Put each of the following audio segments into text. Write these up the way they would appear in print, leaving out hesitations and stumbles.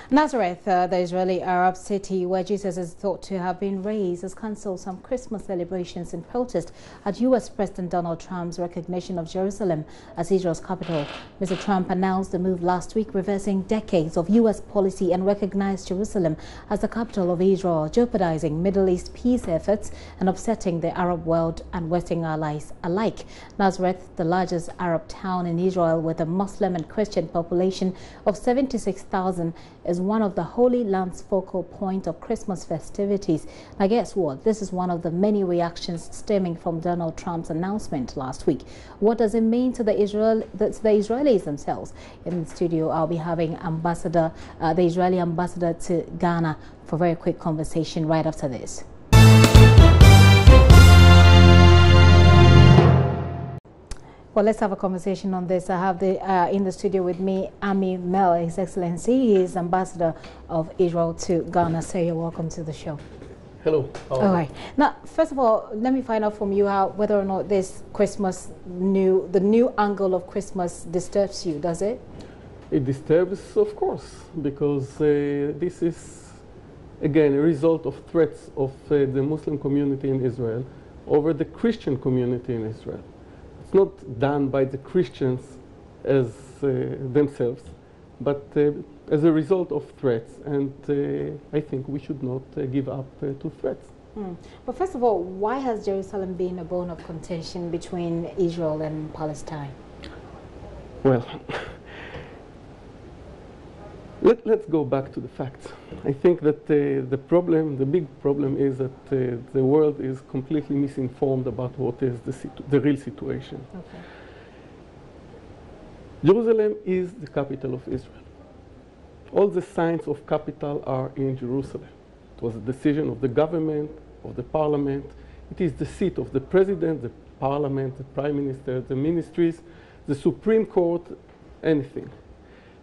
Nazareth, the Israeli Arab city where Jesus is thought to have been raised, has cancelled some Christmas celebrations in protest at U.S. President Donald Trump's recognition of Jerusalem as Israel's capital. Mr. Trump announced the move last week, reversing decades of U.S. policy and recognized Jerusalem as the capital of Israel, jeopardizing Middle East peace efforts and upsetting the Arab world and Western allies alike. Nazareth, the largest Arab town in Israel with a Muslim and Christian population of 76,000, is one of the Holy Land's focal point of Christmas festivities. Now guess what? This is one of the many reactions stemming from Donald Trump's announcement last week. What does it mean to the Israelis themselves? In the studio, I'll be having the Israeli ambassador to Ghana for a very quick conversation right after this. Well, let's have a conversation on this. I have in the studio with me Ami Mel, His Excellency. He is Ambassador of Israel to Ghana. So you're welcome to the show. Hello. All right. Now, first of all, let me find out from you whether or not this the new angle of Christmas disturbs you. Does it? It disturbs, of course, because this is, again, a result of threats of the Muslim community in Israel over the Christian community in Israel. It's not done by the Christians as themselves, but as a result of threats, and I think we should not give up to threats. But first of all, why has Jerusalem been a bone of contention between Israel and Palestine? Well, let's go back to the facts. I think that the big problem is that the world is completely misinformed about what is the real situation. Okay. Jerusalem is the capital of Israel. All the signs of capital are in Jerusalem. It was a decision of the government, of the parliament. It is the seat of the president, the parliament, the prime minister, the ministries, the Supreme Court, anything.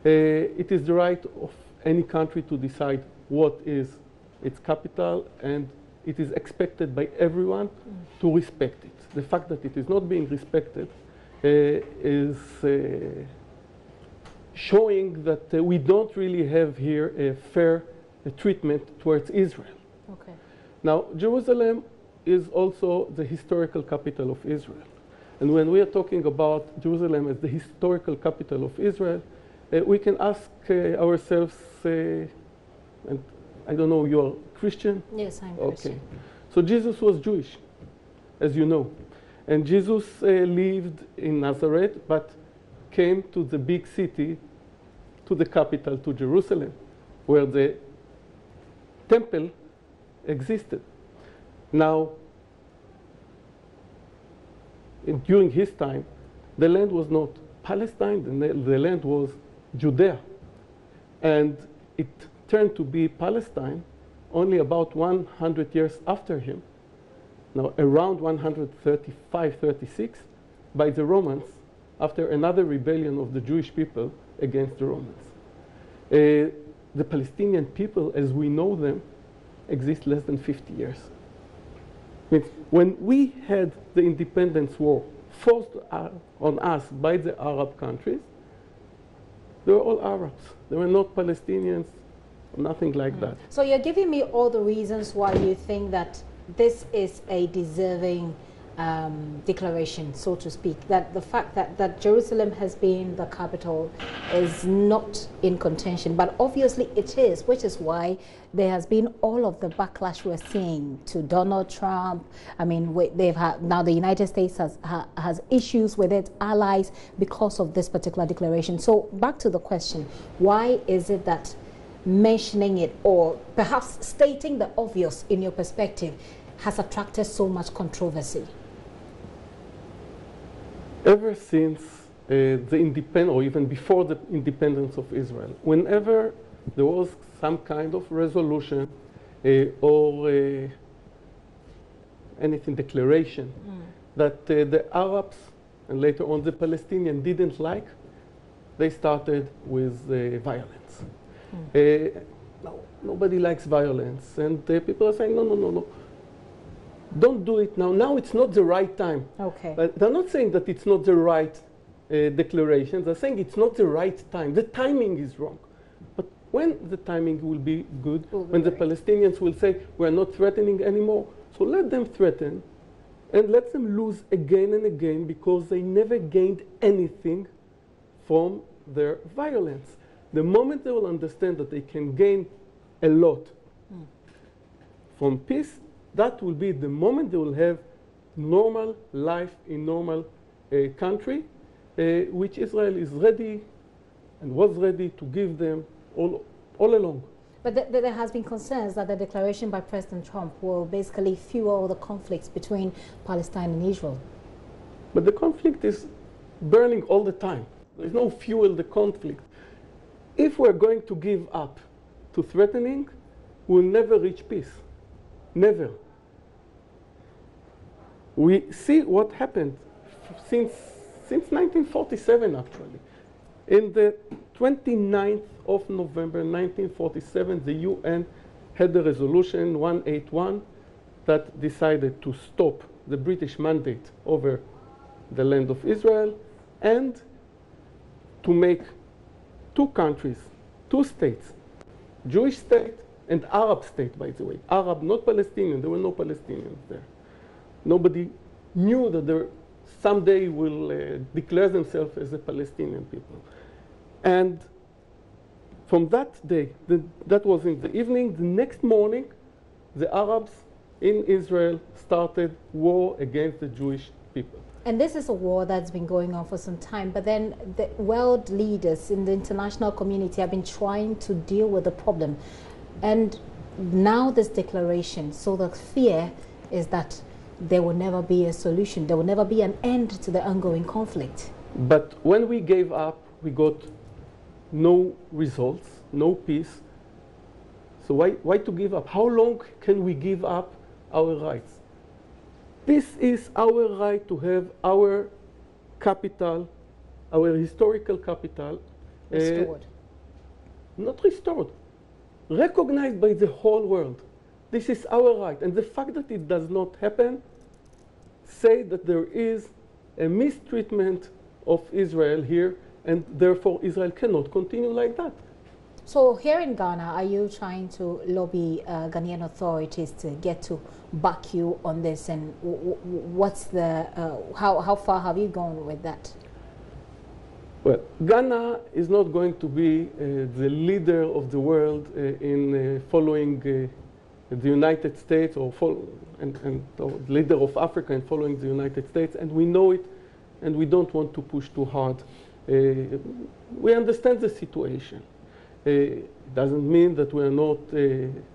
It is the right of any country to decide what is its capital, and it is expected by everyone to respect it. The fact that it is not being respected is showing that we don't really have here a fair treatment towards Israel. Okay. Now, Jerusalem is also the historical capital of Israel. And when we are talking about Jerusalem as the historical capital of Israel, we can ask ourselves, and I don't know, you're Christian? Yes, I'm Okay. Christian. So Jesus was Jewish, as you know. And Jesus lived in Nazareth, but came to the big city, to the capital, to Jerusalem, where the temple existed. Now, during his time, the land was not Palestine, the land was Judea. And it turned to be Palestine only about 100 years after him. Now, around 135, 36, by the Romans, after another rebellion of the Jewish people against the Romans. The Palestinian people, as we know them, exist less than 50 years. When we had the independence war forced on us by the Arab countries, they were all Arabs. They were not Palestinians, nothing like that. So you're giving me all the reasons why you think that this is a deserving declaration, so to speak, that the fact that Jerusalem has been the capital is not in contention, but obviously it is, which is why there has been all of the backlash we're seeing to Donald Trump. I mean, they've had, now the United States has issues with its allies because of this particular declaration. So back to the question, why is it that mentioning it, or perhaps stating the obvious in your perspective, has attracted so much controversy? Ever since the independence, or even before the independence of Israel, whenever there was some kind of resolution or anything, declaration that the Arabs and later on the Palestinians didn't like, they started with violence. Nobody likes violence, and people are saying, no. Don't do it now. Now it's not the right time. Okay. But they're not saying that it's not the right declaration. They're saying it's not the right time. The timing is wrong. But when the timing will be good, when the Palestinians will say, we're not threatening anymore. So let them threaten and let them lose again and again, because they never gained anything from their violence. The moment they will understand that they can gain a lot from peace, that will be the moment they will have normal life in normal country, which Israel is ready and was ready to give them all along. But there has been concerns that the declaration by President Trump will basically fuel the conflicts between Palestine and Israel. But the conflict is burning all the time. There's no fuel the conflict. If we're going to give up to threatening, we'll never reach peace. Never. We see what happened since 1947, actually. In the 29th of November 1947, the UN had a resolution 181 that decided to stop the British mandate over the land of Israel and to make two countries, two states, Jewish state and Arab state, by the way. Arab, not Palestinian. There were no Palestinians there. Nobody knew that they someday will declare themselves as a Palestinian people. And from that day, that was in the evening, the next morning, the Arabs in Israel started war against the Jewish people. And this is a war that's been going on for some time, but then the world leaders in the international community have been trying to deal with the problem. And now this declaration, so the fear is that there will never be a solution, there will never be an end to the ongoing conflict. But when we gave up, we got no results, no peace. So why to give up? How long can we give up our rights? This is our right to have our capital, our historical capital, Restored. Not restored, recognized by the whole world. This is our right. And the fact that it does not happen say that there is a mistreatment of Israel here, and therefore Israel cannot continue like that. So here in Ghana, are you trying to lobby Ghanaian authorities to get to back you on this? And what's the, how far have you gone with that? Well, Ghana is not going to be the leader of the world in following the United States or the leader of Africa in following the United States, and we know it, and we don't want to push too hard. We understand the situation. It doesn't mean that we are not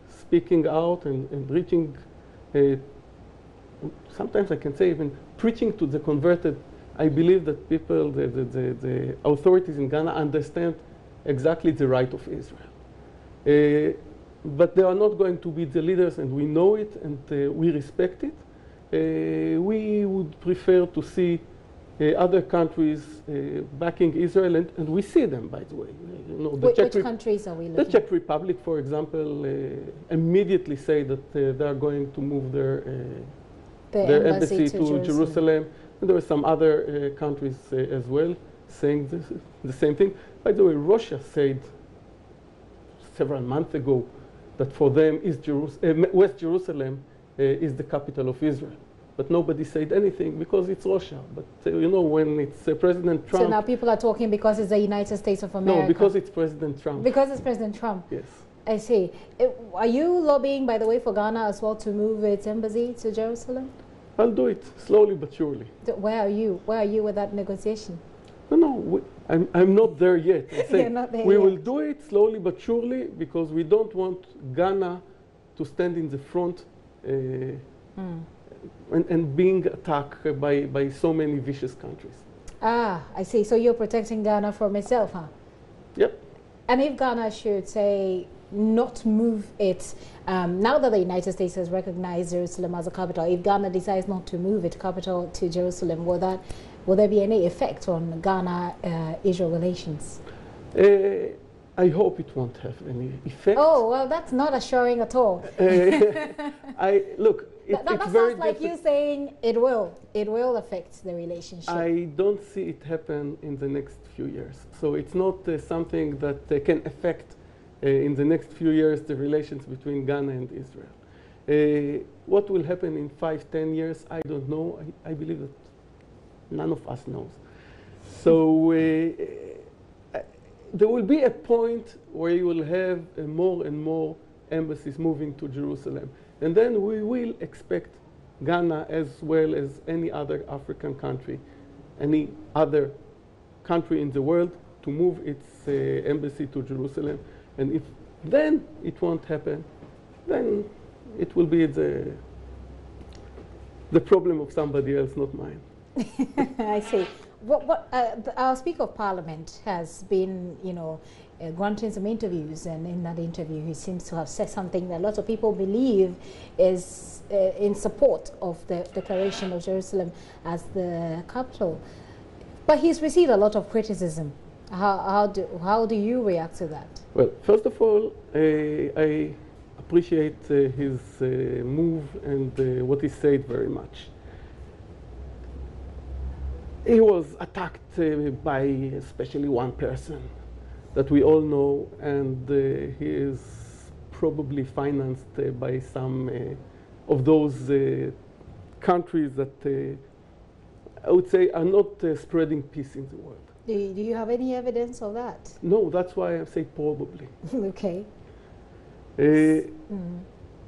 speaking out and reaching, sometimes I can say even preaching to the converted. I believe that people, the authorities in Ghana understand exactly the right of Israel. But they are not going to be the leaders, and we know it, and we respect it. We would prefer to see other countries backing Israel, and we see them, by the way. You know, which countries are we looking at? The Czech Republic, for example, immediately say that they are going to move their embassy to Jerusalem. And there are some other countries as well saying the same thing. By the way, Russia said several months ago that for them West Jerusalem is the capital of Israel. But nobody said anything because it's Russia. But you know, when it's President Trump... So now people are talking because it's the United States of America. No, because it's President Trump. Because it's President Trump. Yes. I see. Are you lobbying, by the way, for Ghana as well to move its embassy to Jerusalem? I'll do it slowly but surely. Where are you? Where are you with that negotiation? No, I'm not there yet. You're not there we yet. will do it slowly but surely because we don't want Ghana to stand in the front and being attacked by so many vicious countries. Ah, I see. So you're protecting Ghana from itself, huh? Yep. And if Ghana should say not move it, now that the United States has recognized Jerusalem as a capital, if Ghana decides not to move its capital to Jerusalem, will there be any effect on Ghana-Israel relations? I hope it won't have any effect. Oh, well, that's not assuring at all. Look, that it's very sounds like you saying it will affect the relationship. I don't see it happen in the next few years. So it's not something that can affect in the next few years the relations between Ghana and Israel. What will happen in 5, 10 years, I don't know. I believe that none of us knows. So there will be a point where you will have more and more embassies moving to Jerusalem. And then we will expect Ghana, as well as any other African country, any other country in the world, to move its embassy to Jerusalem. And if then it won't happen, then it will be the problem of somebody else, not mine. I see. Our Speaker of Parliament has been, granting some interviews, and in that interview he seems to have said something that lots of people believe is in support of the declaration of Jerusalem as the capital. But he's received a lot of criticism. How do you react to that? Well, first of all, I appreciate his move and what he said very much. He was attacked by especially one person that we all know, and he is probably financed by some of those countries that I would say are not spreading peace in the world. Do you have any evidence of that? No, that's why I say probably. Okay.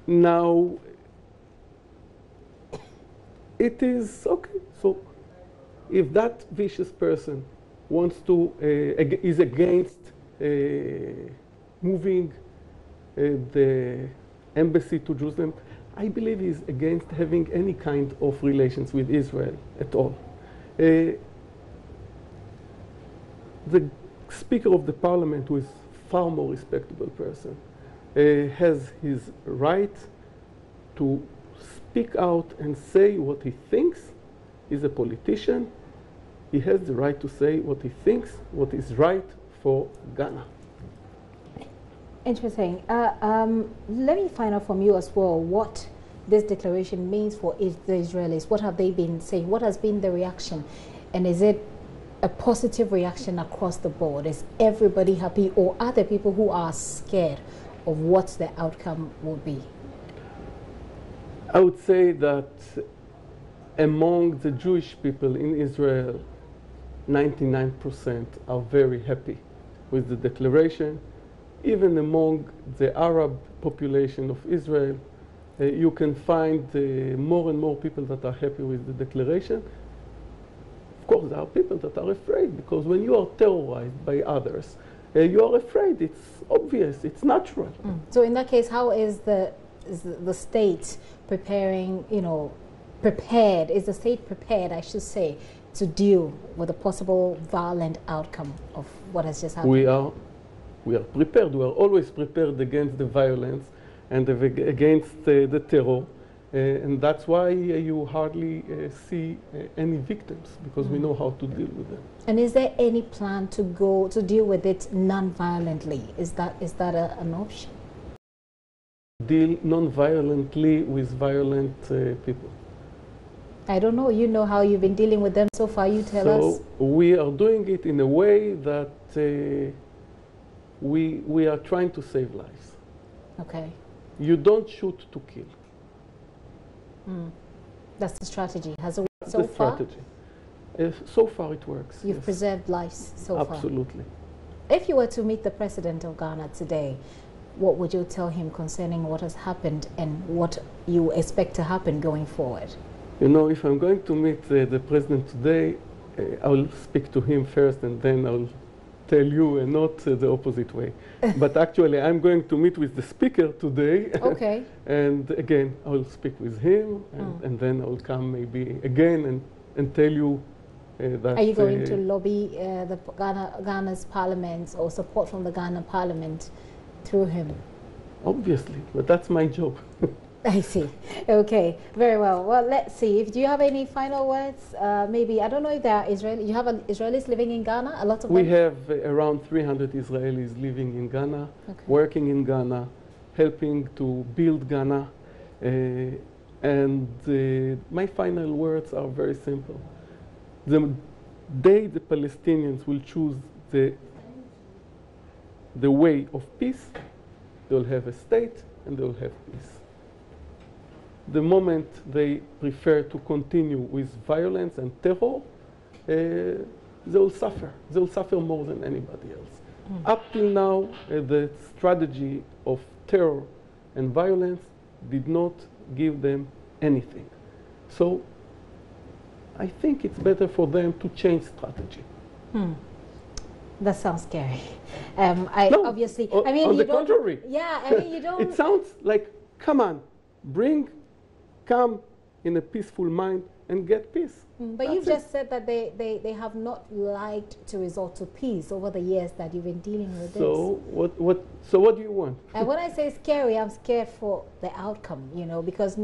Now, it is okay. So, if that vicious person wants to, is against moving the embassy to Jerusalem, I believe he's against having any kind of relations with Israel at all. The Speaker of the Parliament, who is far more respectable person, has his right to speak out and say what he thinks. He's a politician. He has the right to say what he thinks, what is right for Ghana. Interesting. Let me find out from you as well what this declaration means for the Israelis. What have they been saying? What has been the reaction? And is it a positive reaction across the board? Is everybody happy, or are there people who are scared of what the outcome will be? I would say that among the Jewish people in Israel, 99% are very happy with the declaration. Even among the Arab population of Israel, you can find more and more people that are happy with the declaration. Of course, there are people that are afraid, because when you are terrorized by others, you are afraid. It's obvious. It's natural. So in that case, how is the state preparing, prepared? Is the state prepared, I should say, to deal with a possible violent outcome of what has just happened? We are prepared. We are always prepared against the violence and against the terror. And that's why you hardly see any victims, because we know how to deal with them. And is there any plan to deal with it non-violently? Is that an option? Deal non-violently with violent people. I don't know. You know how you've been dealing with them so far. You tell us. So we are doing it in a way that we are trying to save lives. Okay. You don't shoot to kill. That's the strategy. Has it worked That's so the far? strategy. So far it works. You've yes. preserved lives so far. Absolutely. If you were to meet the President of Ghana today, what would you tell him concerning what has happened and what you expect to happen going forward? If I'm going to meet the President today, I will speak to him first, and then I'll tell you, and not the opposite way. But actually, I'm going to meet with the Speaker today. Okay. And again, I will speak with him, and then I will come maybe again and tell you that... Are you going to lobby Ghana's parliament, or support from the Ghana parliament through him? Obviously, but that's my job. I see. Okay, very well. Well, let's see. Do you have any final words? Maybe, I don't know if there are you have Israelis living in Ghana, a lot of them? We have around 300 Israelis living in Ghana, working in Ghana, helping to build Ghana. And my final words are very simple. The day the Palestinians will choose the the way of peace, they'll have a state and they'll have peace. The moment they prefer to continue with violence and terror, they'll suffer. They'll suffer more than anybody else. Up till now, the strategy of terror and violence did not give them anything. So I think it's better for them to change strategy. That sounds scary. No, obviously, I mean, on the contrary. Yeah, I mean, you don't. It sounds like, come on, come in a peaceful mind and get peace. But you've just said that they have not liked to resort to peace over the years that you've been dealing with this. So what do you want? And when I say scary, I'm scared for the outcome, you know, because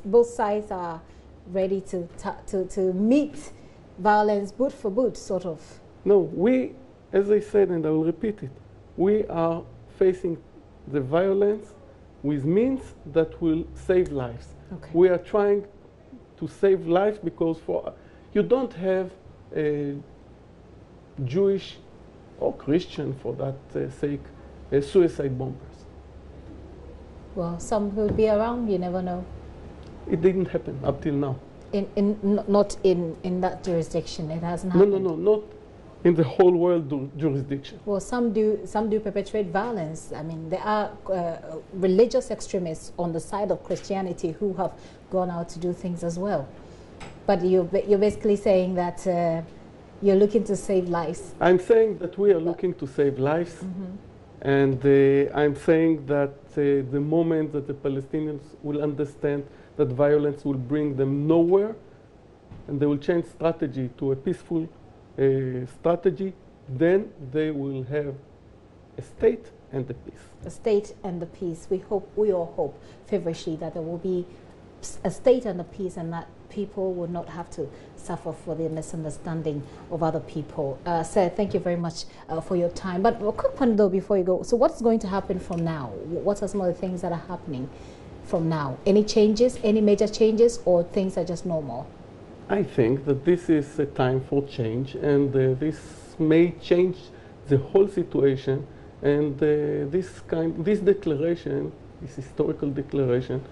both sides are ready to meet violence boot for boot, sort of. No, we, as I said, and I will repeat it, we are facing the violence with means that will save lives. Okay. We are trying to save lives because you don't have Jewish or Christian, for that sake, suicide bombers. Well, some will be around, you never know. It didn't happen up till now. Not in that jurisdiction, it hasn't happened. No, not in the whole world jurisdiction. Well, some do perpetrate violence. I mean, there are religious extremists on the side of Christianity who have gone out to do things as well. But you're basically saying that you're looking to save lives. I'm saying that we are looking to save lives. And I'm saying that the moment that the Palestinians will understand that violence will bring them nowhere, and they will change strategy to a peaceful strategy, then they will have a state and a peace. A state and the peace. We all hope feverishly that there will be a state and a peace, and that people will not have to suffer for the misunderstanding of other people. Sir, thank you very much for your time. But a quick one though before you go. So what's going to happen from now? What are some of the things that are happening from now? Any changes, any major changes, or things are just normal? I think that this is a time for change, and this may change the whole situation, and this declaration, this historical declaration,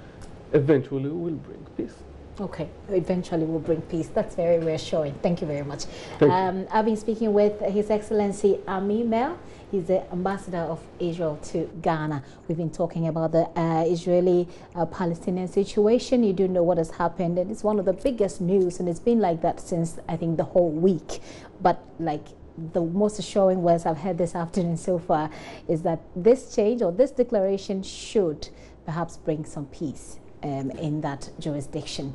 eventually will bring peace. Okay, eventually will bring peace. That's very reassuring. Thank you very much. I've been speaking with His Excellency Ami Mel. He's the ambassador of Israel to Ghana. We've been talking about the Israeli-Palestinian situation. You do know what has happened, and it's one of the biggest news, and it's been like that since, I think, the whole week. But like the most assuring words I've heard this afternoon so far is that this change or this declaration should perhaps bring some peace in that jurisdiction.